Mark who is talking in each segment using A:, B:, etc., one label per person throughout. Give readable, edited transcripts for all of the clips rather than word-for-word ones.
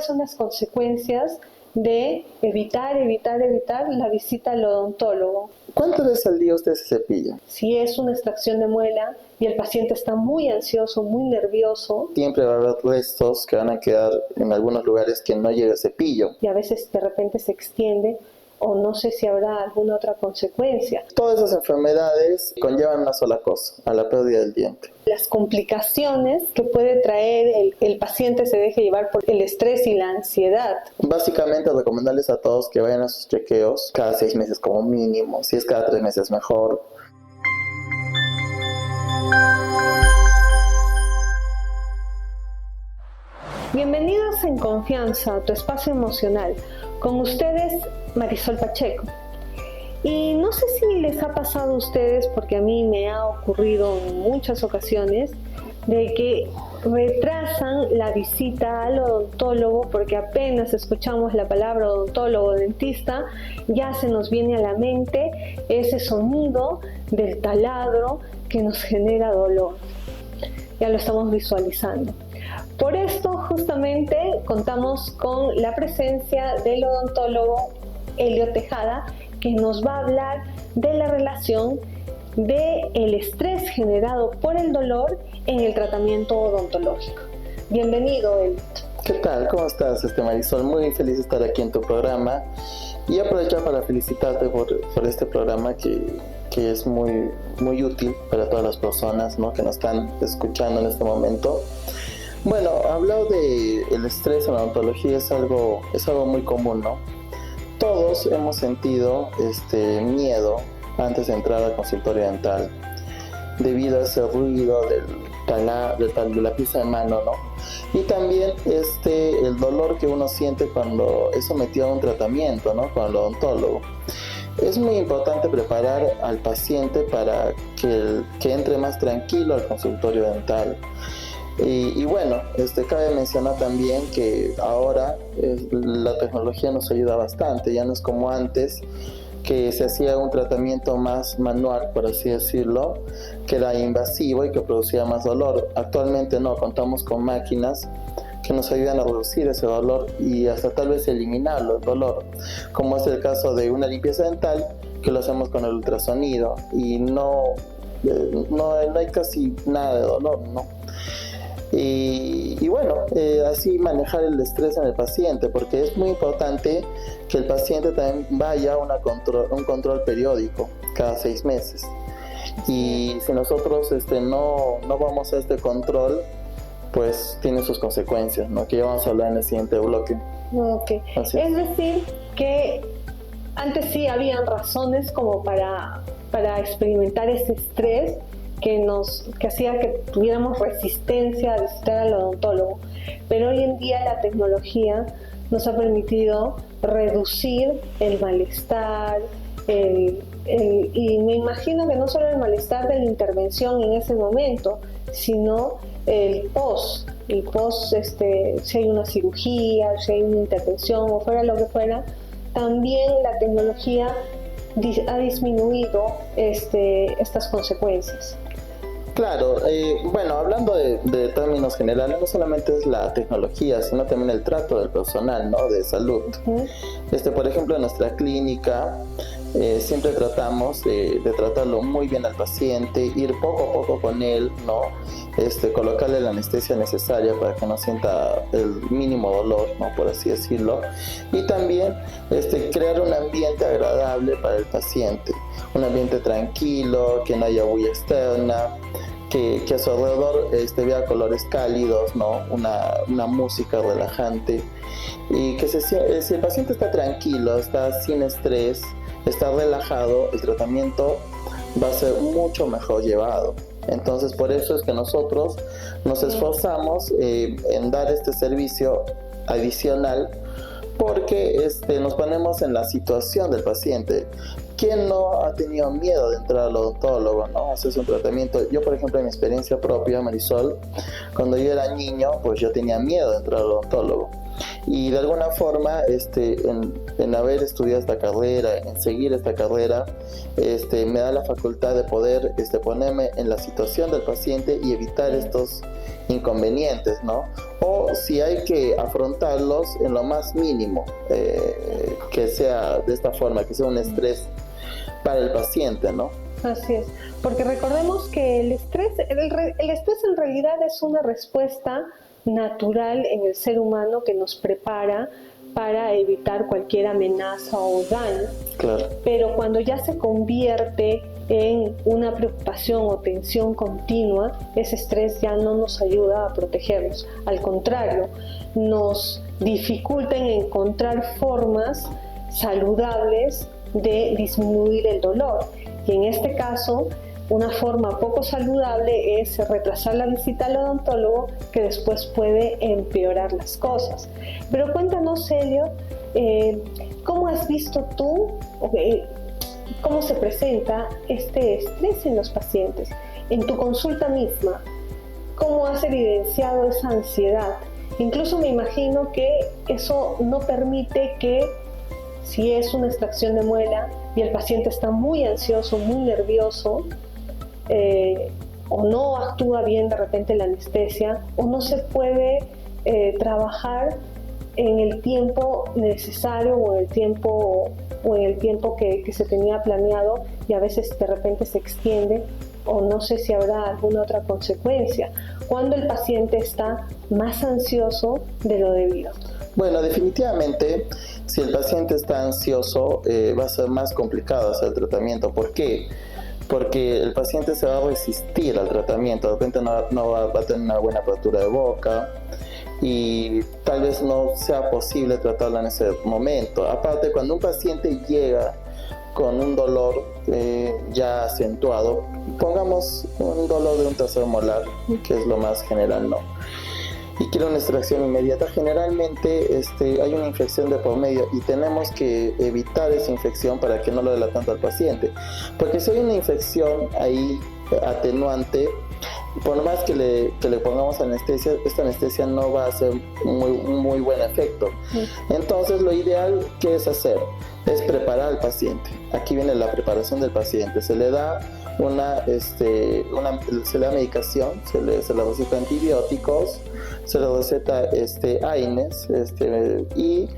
A: cuáles son las consecuencias de evitar la visita al odontólogo.
B: ¿Cuántas veces al día usted se cepilla?
A: Si es una extracción de muela y el paciente está muy ansioso, muy nervioso,
B: siempre va a haber restos que van a quedar en algunos lugares que no llega el cepillo.
A: Y a veces de repente se extiende, o no sé si habrá alguna otra consecuencia.
B: Todas esas enfermedades conllevan una sola cosa, a la pérdida del diente.
A: Las complicaciones que puede traer el paciente se deje llevar por el estrés y la ansiedad.
B: Básicamente recomendarles a todos que vayan a sus chequeos cada 6 meses como mínimo, si es cada 3 meses mejor.
A: Bienvenidos en Confianza a tu espacio emocional. Con ustedes, Marisol Pacheco. Y no sé si les ha pasado a ustedes, porque a mí me ha ocurrido en muchas ocasiones, de que retrasan la visita al odontólogo porque apenas escuchamos la palabra odontólogo o dentista, ya se nos viene a la mente ese sonido del taladro que nos genera dolor. Ya lo estamos visualizando. Por esto, justamente, contamos con la presencia del odontólogo Elio Tejada, que nos va a hablar de la relación del estrés generado por el dolor en el tratamiento odontológico. Bienvenido, Elio.
B: ¿Qué tal? ¿Cómo estás, Marisol? Muy feliz de estar aquí en tu programa y aprovechar para felicitarte por este programa que es muy útil para todas las personas, ¿no?, que nos están escuchando en este momento. Bueno, hablado de el estrés en la odontología es algo muy común, ¿no? Todos hemos sentido miedo antes de entrar al consultorio dental debido a ese ruido de la pieza de mano, ¿no? Y también el dolor que uno siente cuando es sometido a un tratamiento, ¿no?, con el odontólogo. Es muy importante preparar al paciente para que entre más tranquilo al consultorio dental. Y bueno, cabe mencionar también que ahora la tecnología nos ayuda bastante, ya no es como antes que se hacía un tratamiento más manual, por así decirlo, que era invasivo y que producía más dolor. Actualmente no, contamos con máquinas que nos ayudan a reducir ese dolor y hasta tal vez eliminarlo, el dolor, como es el caso de una limpieza dental que lo hacemos con el ultrasonido y no hay casi nada de dolor, ¿no? Y bueno, así manejar el estrés en el paciente, porque es muy importante que el paciente también vaya a un control periódico cada 6 meses. Y si nosotros no vamos a este control, pues tiene sus consecuencias, ¿no?, que ya vamos a hablar en el siguiente bloque.
A: Okay. Es decir, que antes sí habían razones como para experimentar ese estrés que hacía que tuviéramos resistencia a visitar al odontólogo, pero hoy en día la tecnología nos ha permitido reducir el malestar, y me imagino que no solo el malestar de la intervención en ese momento, sino el post, si hay una cirugía, si hay una intervención o fuera lo que fuera, también la tecnología ha disminuido estas consecuencias.
B: Claro, bueno, hablando de términos generales, no solamente es la tecnología, sino también el trato del personal, ¿no?, de salud. Por ejemplo, en nuestra clínica siempre tratamos de tratarlo muy bien al paciente, ir poco a poco con él, ¿no?, colocarle la anestesia necesaria para que no sienta el mínimo dolor, ¿no?, por así decirlo, y también crear un ambiente agradable para el paciente, un ambiente tranquilo, que no haya bulla externa, que a su alrededor vea colores cálidos, ¿no?, una música relajante, y que si el paciente está tranquilo, está sin estrés, está relajado, el tratamiento va a ser mucho mejor llevado. Entonces, por eso es que nosotros nos esforzamos en dar este servicio adicional, porque nos ponemos en la situación del paciente. ¿Quién no ha tenido miedo de entrar al odontólogo, no? Hacerse un tratamiento. Yo, por ejemplo, en mi experiencia propia, Marisol, cuando yo era niño, pues yo tenía miedo de entrar al odontólogo. Y de alguna forma, en haber estudiado esta carrera, en seguir esta carrera, me da la facultad de poder ponerme en la situación del paciente y evitar estos inconvenientes, ¿no? O si hay que afrontarlos en lo más mínimo, que sea de esta forma, que sea un estrés para el paciente, ¿no?
A: Así es, porque recordemos que el estrés en realidad es una respuesta natural en el ser humano que nos prepara para evitar cualquier amenaza o daño.
B: Claro.
A: Pero cuando ya se convierte en una preocupación o tensión continua, ese estrés ya no nos ayuda a protegernos. Al contrario, nos dificulta en encontrar formas saludables de disminuir el dolor. Y en este caso, una forma poco saludable es retrasar la visita al odontólogo, que después puede empeorar las cosas. Pero cuéntanos, Celio, ¿cómo has visto tú, cómo se presenta este estrés en los pacientes? En tu consulta misma, ¿cómo has evidenciado esa ansiedad? Incluso me imagino que eso no permite que, si es una extracción de muela y el paciente está muy ansioso, muy nervioso, o no actúa bien de repente la anestesia, o no se puede trabajar en el tiempo necesario o en el tiempo que se tenía planeado, y a veces de repente se extiende, o no sé si habrá alguna otra consecuencia cuando el paciente está más ansioso de lo debido.
B: Bueno, definitivamente, si el paciente está ansioso, va a ser más complicado hacer el tratamiento. ¿Por qué? Porque el paciente se va a resistir al tratamiento, de repente no va a tener una buena apertura de boca y tal vez no sea posible tratarlo en ese momento. Aparte, cuando un paciente llega con un dolor ya acentuado, pongamos un dolor de un tercer molar, que es lo más general, ¿no? Y quiere una extracción inmediata, generalmente hay una infección de por medio y tenemos que evitar esa infección para que no lo duela tanto al paciente. Porque si hay una infección ahí atenuante, por más que le pongamos anestesia, esta anestesia no va a hacer muy buen efecto. Entonces lo ideal que es hacer es preparar al paciente. Aquí viene la preparación del paciente. Se le da se le da medicación, se le receta antibióticos, se le receta AINES y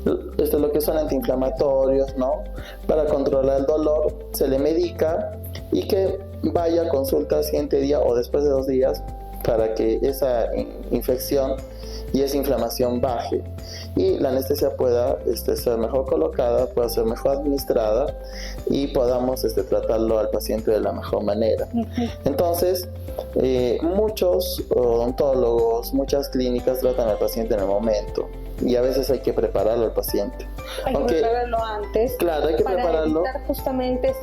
B: lo que son antiinflamatorios, ¿no? Para controlar el dolor, se le medica y que vaya a consulta al siguiente día o después de 2 días para que esa infección y esa inflamación baje y la anestesia pueda ser mejor colocada, pueda ser mejor administrada y podamos tratarlo al paciente de la mejor manera. Entonces, muchos odontólogos, muchas clínicas tratan al paciente en el momento y a veces hay que prepararlo al paciente.
A: Hay que prepararlo antes.
B: Claro, hay que prepararlo.
A: Para evitar justamente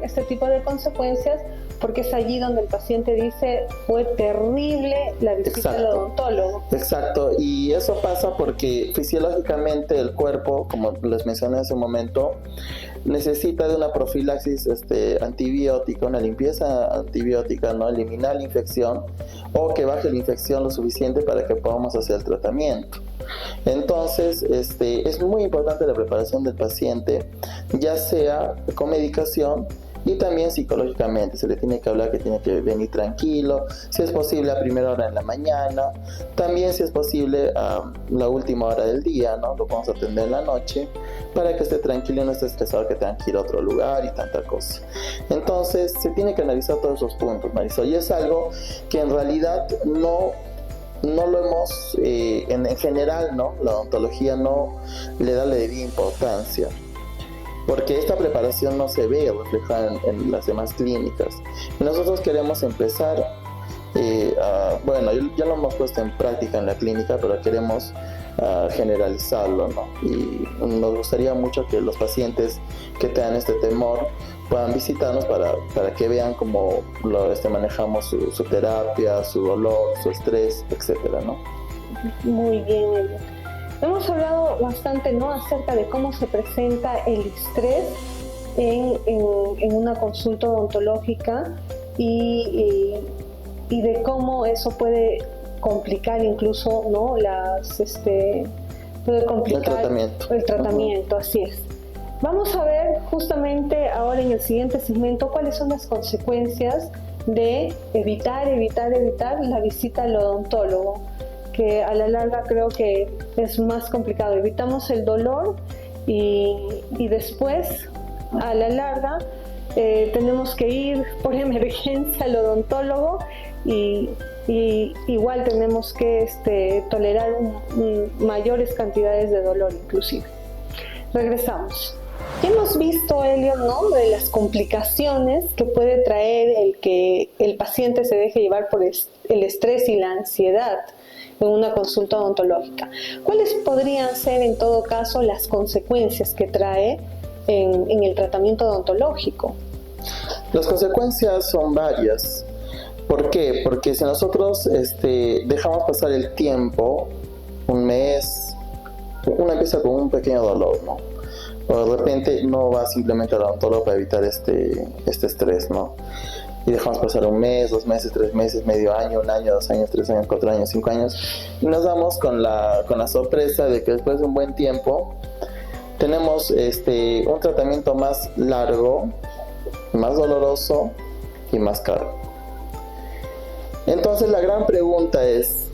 A: este tipo de consecuencias, porque es allí donde el paciente dice: fue terrible la visita al odontólogo.
B: Exacto, y eso pasa porque fisiológicamente el cuerpo, como les mencioné hace un momento, necesita de una profilaxis antibiótica, una limpieza antibiótica, ¿no? Eliminar la infección o que baje la infección lo suficiente para que podamos hacer el tratamiento. Entonces, es muy importante la preparación del paciente, ya sea con medicación y también psicológicamente. Se le tiene que hablar que tiene que venir tranquilo, si es posible a primera hora en la mañana, también si es posible a la última hora del día, ¿no? Lo podemos atender en la noche para que esté tranquilo y no esté estresado que tenga que ir a otro lugar y tanta cosa. Entonces se tiene que analizar todos esos puntos, Marisol, y es algo que en realidad no lo hemos, en general, ¿no? La odontología no le da la debida importancia, porque esta preparación no se ve reflejada en las demás clínicas. Y nosotros queremos empezar, bueno, ya lo hemos puesto en práctica en la clínica, pero queremos generalizarlo, ¿no? Y nos gustaría mucho que los pacientes que tengan este temor puedan visitarnos para que vean cómo manejamos su terapia, su dolor, su estrés, etcétera, ¿no?
A: Muy bien, Elio. Hemos hablado bastante, ¿no?, acerca de cómo se presenta el estrés en una consulta odontológica y de cómo eso puede complicar incluso, ¿no?, complicar el tratamiento, así es. Vamos a ver justamente ahora en el siguiente segmento cuáles son las consecuencias de evitar la visita al odontólogo, que a la larga creo que es más complicado. Evitamos el dolor y después, a la larga, tenemos que ir por emergencia al odontólogo y igual tenemos que tolerar mayores cantidades de dolor inclusive. Regresamos. Ya hemos visto, Elliot, ¿no?, de las complicaciones que puede traer el que el paciente se deje llevar por el estrés y la ansiedad en una consulta odontológica. ¿Cuáles podrían ser en todo caso las consecuencias que trae en el tratamiento odontológico?
B: Las consecuencias son varias. ¿Por qué? Porque si nosotros dejamos pasar el tiempo, un mes, uno empieza con un pequeño dolor, ¿no? O de repente no va simplemente al odontólogo para evitar este estrés, ¿no? Y dejamos pasar un mes, 2 meses, 3 meses, medio año, 1 año, 2 años, 3 años, 4 años, 5 años, y nos damos con la sorpresa de que después de un buen tiempo tenemos un tratamiento más largo, más doloroso y más caro. Entonces la gran pregunta es,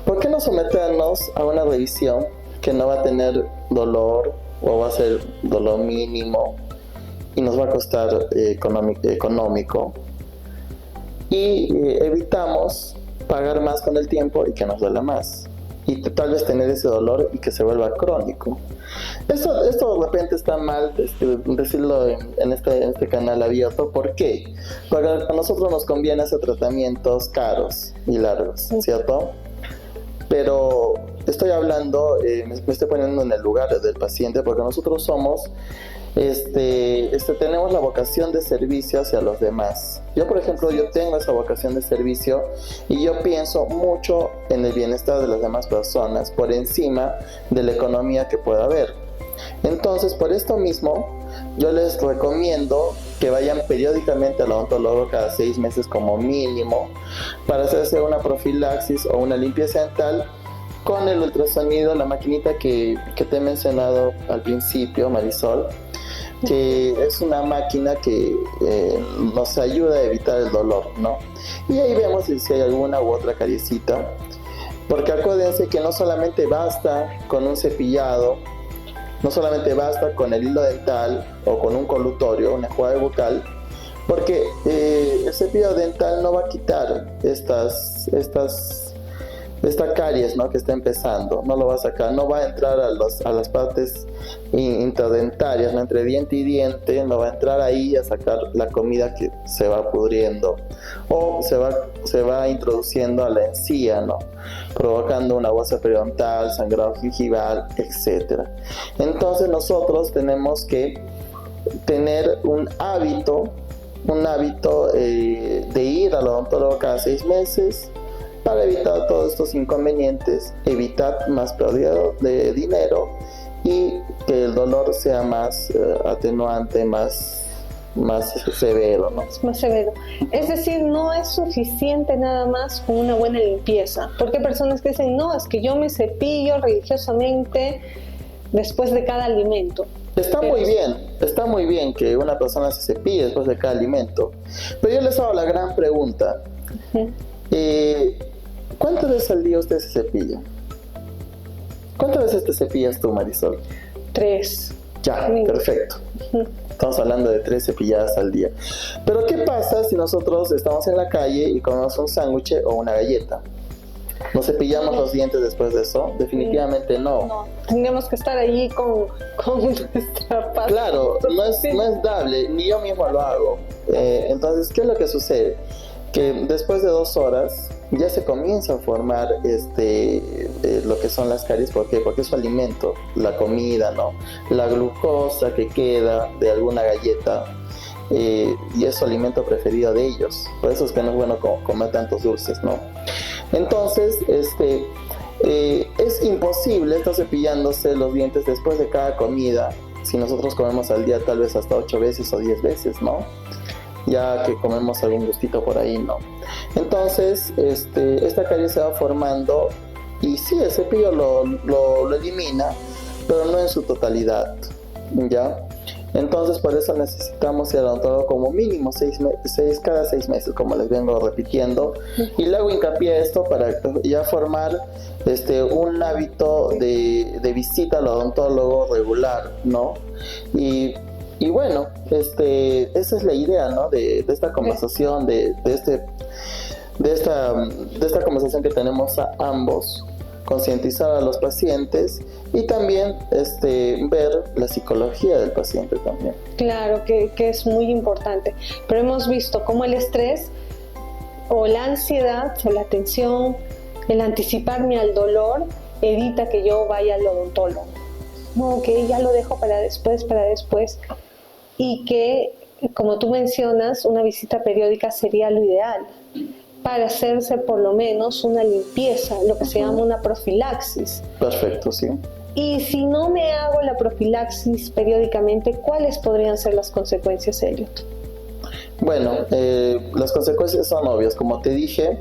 B: ¿por qué no someternos a una revisión que no va a tener dolor o va a ser dolor mínimo y nos va a costar económico y evitamos pagar más con el tiempo y que nos duela más y tal vez tener ese dolor y que se vuelva crónico? Esto de repente está mal decirlo en este canal abierto. ¿Por qué? Porque a nosotros nos conviene hacer tratamientos caros y largos, ¿cierto? Pero estoy hablando, me estoy poniendo en el lugar del paciente, porque nosotros somos, tenemos la vocación de servicio hacia los demás. Yo, por ejemplo, yo tengo esa vocación de servicio y yo pienso mucho en el bienestar de las demás personas por encima de la economía que pueda haber. Entonces, por esto mismo, yo les recomiendo que vayan periódicamente al odontólogo cada 6 meses como mínimo para hacerse una profilaxis o una limpieza dental con el ultrasonido, la maquinita que te he mencionado al principio, Marisol, que es una máquina que nos ayuda a evitar el dolor, ¿no? Y ahí vemos si hay alguna u otra cariecita, porque acuérdense que no solamente basta con un cepillado, no solamente basta con el hilo dental o con un colutorio, un enjuague bucal, porque el cepillo dental no va a quitar esta caries, ¿no?, que está empezando, no lo va a sacar, no va a entrar a las partes interdentarias, ¿no?, entre diente y diente, no va a entrar ahí a sacar la comida que se va pudriendo o se va introduciendo a la encía, ¿no?, provocando una bosa periodontal, sangrado gingival, etc. Entonces nosotros tenemos que tener un hábito de ir al odontólogo cada 6 meses para evitar todos estos inconvenientes, evitar más pérdida de dinero y que el dolor sea más atenuante, más severo, ¿no?
A: Más severo. Es decir, no es suficiente nada más con una buena limpieza. Porque hay personas que dicen, no, es que yo me cepillo religiosamente después de cada alimento.
B: Está muy bien que una persona se cepille después de cada alimento. Pero yo les hago la gran pregunta. ¿Cuántas veces al día usted se cepilla? ¿Cuántas veces te cepillas tú, Marisol?
A: 3.
B: Ya, perfecto. Estamos hablando de 3 cepilladas al día. Pero ¿qué pasa si nosotros estamos en la calle y comemos un sándwich o una galleta? ¿Nos cepillamos los dientes después de eso? Definitivamente no.
A: No, tendríamos que estar allí con nuestra pasta.
B: Claro, no es dable, ni yo mismo lo hago. Entonces, ¿qué es lo que sucede? Que después de 2 horas ya se comienza a formar lo que son las caries. ¿Por qué? Porque es su alimento, la comida, ¿no? La glucosa que queda de alguna galleta y es su alimento preferido de ellos. Por eso es que no es bueno comer tantos dulces, ¿no? Entonces, es imposible estar cepillándose los dientes después de cada comida si nosotros comemos al día tal vez hasta 8 veces o 10 veces, ¿no? Ya que comemos algún gustito por ahí, ¿no? Entonces, esta caries se va formando y sí, el cepillo lo elimina, pero no en su totalidad, ¿ya? Entonces por eso necesitamos ir al odontólogo como mínimo cada 6 meses, como les vengo repitiendo, y le hago hincapié a esto para ya formar un hábito de visita al odontólogo regular, ¿no? Y bueno, esa es la idea, ¿no? De esta conversación, de esta conversación que tenemos a ambos, concientizar a los pacientes y también ver la psicología del paciente también.
A: Claro, que es muy importante, pero hemos visto cómo el estrés o la ansiedad o la tensión, el anticiparme al dolor, evita que yo vaya al odontólogo. No, que ya lo dejo para después, y que, como tú mencionas, una visita periódica sería lo ideal para hacerse por lo menos una limpieza, lo que se llama una profilaxis.
B: Perfecto, sí.
A: Y si no me hago la profilaxis periódicamente, ¿cuáles podrían ser las consecuencias, Elliot?
B: Bueno, las consecuencias son obvias. Como te dije,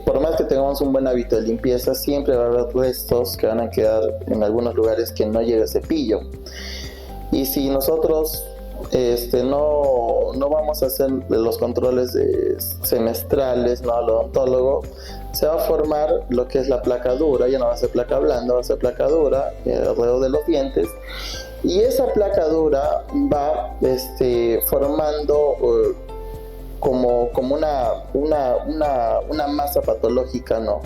B: por más que tengamos un buen hábito de limpieza, siempre va a haber restos que van a quedar en algunos lugares que no llega el cepillo. Y si nosotros no vamos a hacer los controles semestrales, ¿no?, al odontólogo, se va a formar lo que es la placa dura. Ya no va a ser placa blanda, va a ser placa dura alrededor de los dientes, y esa placa dura va formando como una masa patológica, ¿no?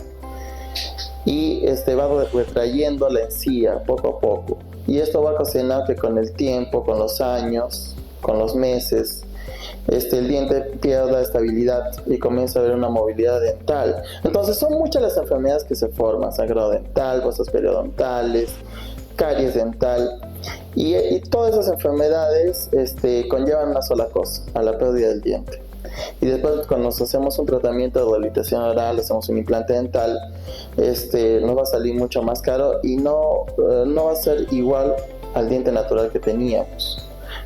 B: Y va retrayendo la encía poco a poco. Y esto va a ocasionar que con el tiempo, con los años, con los meses, el diente pierda estabilidad y comienza a haber una movilidad dental. Entonces son muchas las enfermedades que se forman: sangrado dental, fosas periodontales, caries dental, y todas esas enfermedades conllevan una sola cosa: a la pérdida del diente. Y después, cuando nos hacemos un tratamiento de rehabilitación oral, hacemos un implante dental, nos va a salir mucho más caro y no va a ser igual al diente natural que teníamos.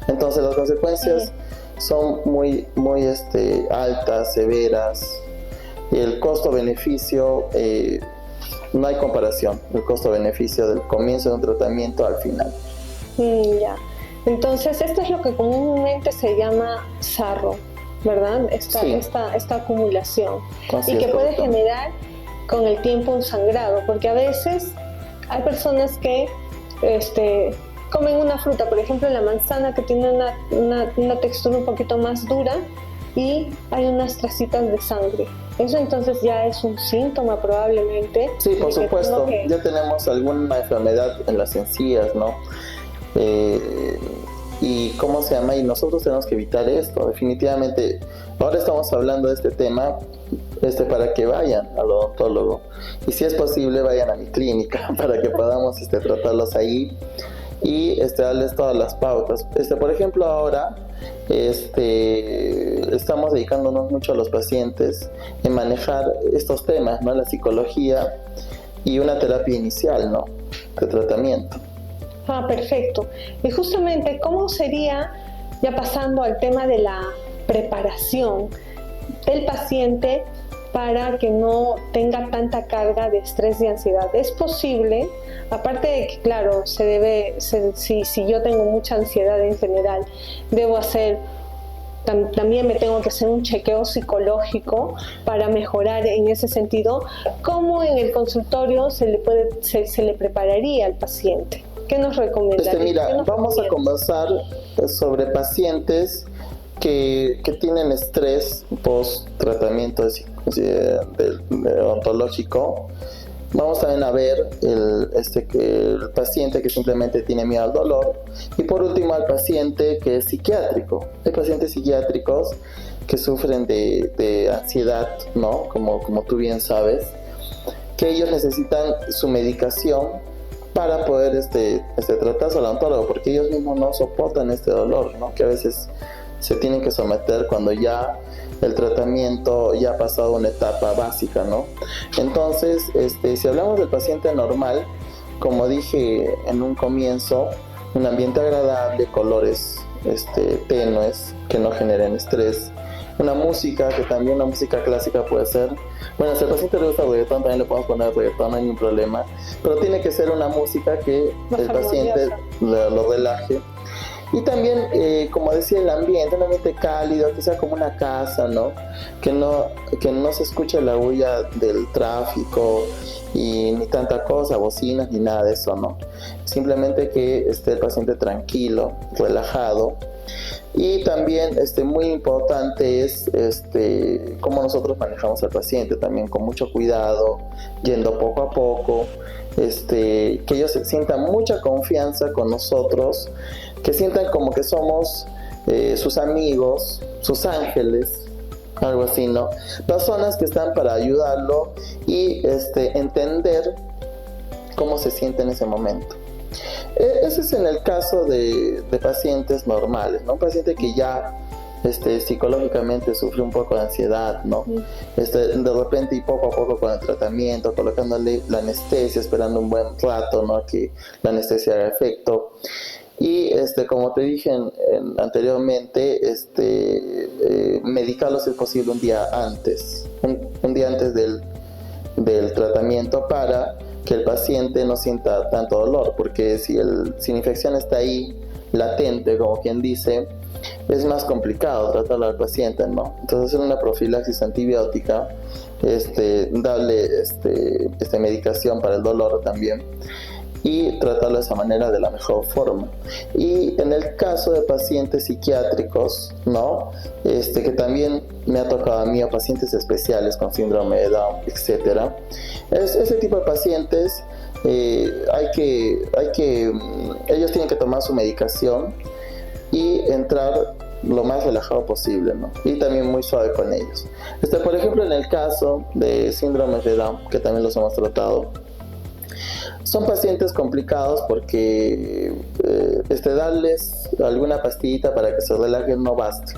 B: Entonces las consecuencias son muy altas, severas, y el costo-beneficio, no hay comparación, el costo-beneficio del comienzo de un tratamiento al final.
A: Ya. Entonces esto es lo que comúnmente se llama sarro, ¿verdad? Esta acumulación, y que puede generar con el tiempo un sangrado, porque a veces hay personas que comen una fruta, por ejemplo la manzana, que tiene una textura un poquito más dura, y hay unas tracitas de sangre. Eso entonces ya es un síntoma probablemente.
B: Sí, por supuesto, ya tenemos alguna enfermedad en las encías, ¿no? Y ¿cómo se llama? Y nosotros tenemos que evitar esto, definitivamente. Ahora estamos hablando de este tema para que vayan al odontólogo, y si es posible vayan a mi clínica para que podamos tratarlos ahí y darles todas las pautas. Por ejemplo, ahora estamos dedicándonos mucho a los pacientes en manejar estos temas, ¿no? La psicología y una terapia inicial, ¿no?, de tratamiento.
A: Perfecto. Y justamente, ¿cómo sería, ya pasando al tema de la preparación del paciente para que no tenga tanta carga de estrés y ansiedad? ¿Es posible, aparte de que, claro, si yo tengo mucha ansiedad en general, debo hacer, también me tengo que hacer un chequeo psicológico para mejorar en ese sentido? ¿Cómo en el consultorio se le prepararía al paciente? ¿Qué nos recomendaría?
B: Mira, vamos a conversar sobre pacientes que tienen estrés post tratamiento odontológico. Vamos también a ver el paciente que simplemente tiene miedo al dolor, y por último al paciente que es psiquiátrico. Hay pacientes psiquiátricos que sufren de ansiedad, ¿no? Como tú bien sabes, que ellos necesitan su medicación para poder tratarse al odontólogo, porque ellos mismos no soportan este dolor, ¿no?, que a veces se tienen que someter cuando ya el tratamiento ya ha pasado una etapa básica, ¿no? Entonces, si hablamos del paciente normal, como dije en un comienzo, un ambiente agradable, colores tenues que no generen estrés, una música, que también la música clásica puede ser, bueno, si al paciente le gusta el reggaetón, también le podemos poner reggaetón, no hay ningún problema, pero tiene que ser una música que el paciente lo relaje. Y también, como decía, el ambiente, un ambiente cálido, que sea como una casa, ¿no? Que no se escuche la bulla del tráfico y ni tanta cosa, bocinas, ni nada de eso, ¿no? Simplemente que esté el paciente tranquilo, relajado. Y también muy importante es cómo nosotros manejamos al paciente, también con mucho cuidado, yendo poco a poco, que ellos sientan mucha confianza con nosotros, que sientan como que somos sus amigos, sus ángeles, algo así, ¿no? Personas que están para ayudarlo y entender cómo se siente en ese momento. Ese es en el caso de pacientes normales, ¿no? Un paciente que ya psicológicamente sufre un poco de ansiedad, ¿no? De repente y poco a poco con el tratamiento, colocándole la anestesia, esperando un buen rato, ¿no? Que la anestesia haga efecto. Y como te dije anteriormente, medicarlo si es posible un día antes, un día antes del tratamiento, para que el paciente no sienta tanto dolor, porque si la infección está ahí latente, como quien dice, es más complicado tratarlo al paciente, ¿no? Entonces, hacer una profilaxis antibiótica, darle medicación para el dolor también, y tratarlo de esa manera, de la mejor forma. Y en el caso de pacientes psiquiátricos, ¿no? Que también me ha tocado a mí, a pacientes especiales con síndrome de Down, etcétera. Ese tipo de pacientes, ellos tienen que tomar su medicación y entrar lo más relajado posible, ¿no? Y también muy suave con ellos. Por ejemplo, en el caso de síndrome de Down, que también los hemos tratado, son pacientes complicados porque darles alguna pastillita para que se relajen no basta.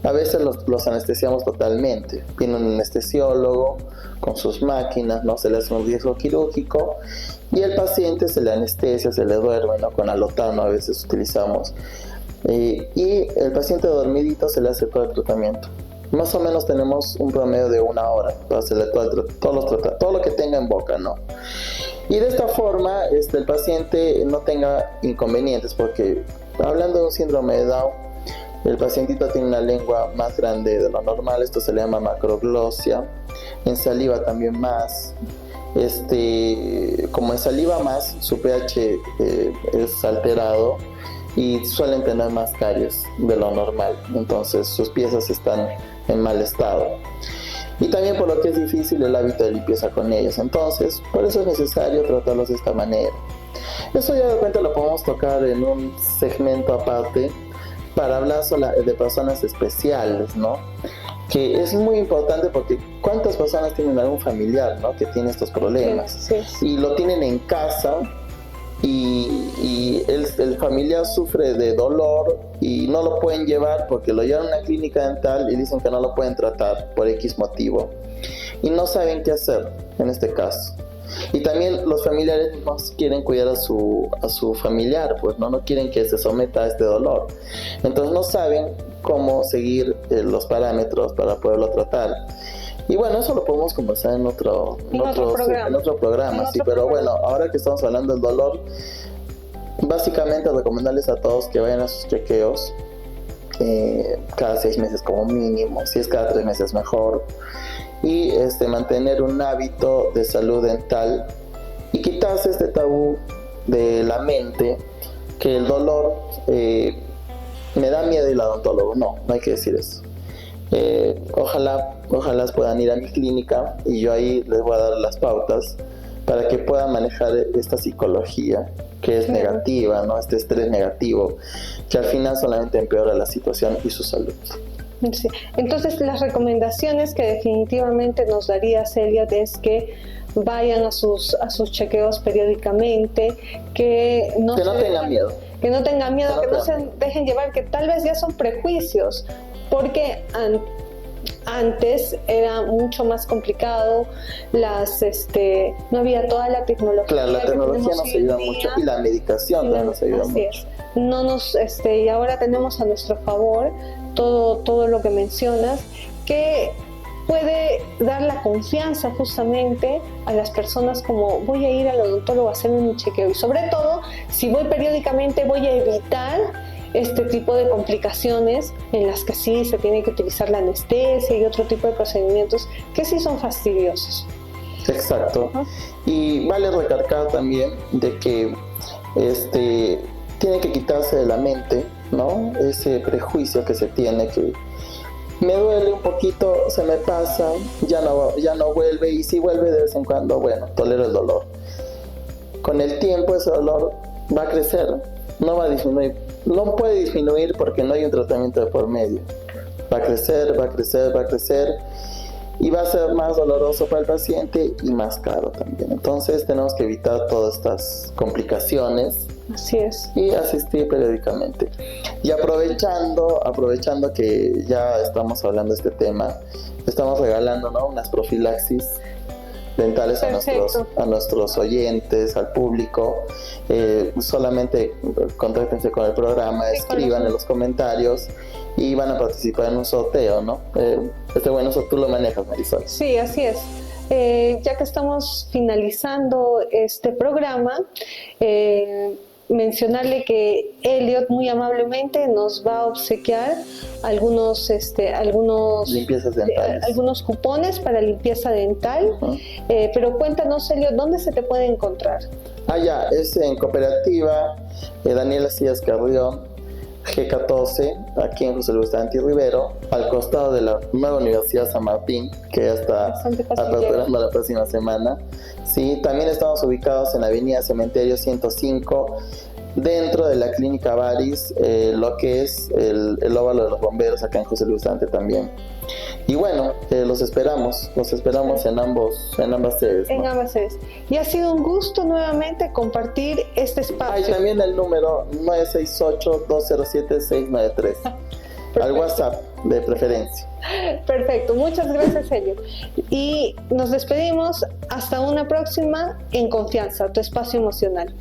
B: A veces los anestesiamos totalmente. Viene un anestesiólogo con sus máquinas, ¿no? Se le hace un riesgo quirúrgico y el paciente se le anestesia, se le duerme, ¿no? Con alotano a veces utilizamos. Y el paciente dormidito se le hace todo el tratamiento. Más o menos tenemos un promedio de 1 hora para hacerle todo lo que tenga en boca, ¿no? Y de esta forma el paciente no tenga inconvenientes, porque hablando de un síndrome de Down, el pacientito tiene una lengua más grande de lo normal, esto se le llama macroglosia, en saliva también más, como en saliva más, su pH es alterado y suelen tener más caries de lo normal, entonces sus piezas están en mal estado. Y también por lo que es difícil el hábito de limpieza con ellos. Entonces, por eso es necesario tratarlos de esta manera. Eso ya de repente lo podemos tocar en un segmento aparte para hablar de personas especiales, ¿no? Que es muy importante porque ¿cuántas personas tienen algún familiar, ¿no? Que tiene estos problemas?
A: Sí.
B: Y lo tienen en casa y el familiar sufre de dolor y no lo pueden llevar porque lo llevan a una clínica dental y dicen que no lo pueden tratar por X motivo y no saben qué hacer en este caso. Y también los familiares no quieren cuidar a su familiar, pues no quieren que se someta a este dolor, entonces no saben cómo seguir los parámetros para poderlo tratar. Y bueno, eso lo podemos conversar en otro programa, sí, pero bueno, ahora que estamos hablando del dolor, básicamente recomendarles a todos que vayan a sus chequeos cada 6 meses como mínimo, si es cada 3 meses mejor, y mantener un hábito de salud dental y quitarse este tabú de la mente que el dolor me da miedo ir al odontólogo. No hay que decir eso. Ojalá puedan ir a mi clínica y yo ahí les voy a dar las pautas para que puedan manejar esta psicología que es negativa, ¿no? Este estrés negativo que al final solamente empeora la situación y su salud.
A: Sí. Entonces, las recomendaciones que definitivamente nos daría Celia es que vayan a sus chequeos periódicamente, que no tengan miedo, que no se dejen llevar, que tal vez ya son prejuicios, porque antes era mucho más complicado, no había toda la tecnología.
B: Claro, la tecnología nos ayuda mucho y la medicación también nos ayuda mucho.
A: Y ahora tenemos a nuestro favor todo lo que mencionas, que puede dar la confianza justamente a las personas, como voy a ir al odontólogo a hacerme un chequeo, y sobre todo si voy periódicamente voy a evitar este tipo de complicaciones en las que sí se tiene que utilizar la anestesia y otro tipo de procedimientos que sí son fastidiosos.
B: Exacto. Y vale recalcar también de que tiene que quitarse de la mente, ¿no?, ese prejuicio que se tiene, que me duele un poquito, se me pasa, ya no vuelve, y si vuelve de vez en cuando, bueno, tolero el dolor. Con el tiempo ese dolor va a crecer, no va a disminuir, no puede disminuir porque no hay un tratamiento de por medio. Va a crecer, va a crecer, va a crecer, y va a ser más doloroso para el paciente y más caro también. Entonces tenemos que evitar todas estas complicaciones.
A: Así es.
B: Y asistir periódicamente. Y aprovechando que ya estamos hablando de este tema, estamos regalando, ¿no?, unas profilaxis dentales a nuestros oyentes, al público. Solamente contáctense con el programa, escriban en los comentarios y van a participar en un sorteo, ¿no? Bueno, eso tú lo manejas, Marisol.
A: Sí, así es. Ya que estamos finalizando este programa, mencionarle que Elliot muy amablemente nos va a obsequiar algunos
B: limpiezas dentales,
A: algunos cupones para limpieza dental. Pero cuéntanos, Elliot, ¿dónde se te puede encontrar?
B: Ya, es en Cooperativa Daniela Cías Carrión, G14, aquí en José Luis Santi Rivero, al costado de la nueva Universidad San Martín, que ya está aperturando la próxima semana. Sí, también estamos ubicados en Avenida Cementerio 105, dentro de la Clínica Baris, lo que es el óvalo de los bomberos, acá en José Luis Santi también. Y bueno, los esperamos en ambas sedes, ¿no?
A: En ambas sedes. Y ha sido un gusto nuevamente compartir este espacio.
B: Hay también el número 968-207-693, al WhatsApp de preferencia.
A: Perfecto, muchas gracias, Elio. Y nos despedimos hasta una próxima en Confianza, tu espacio emocional.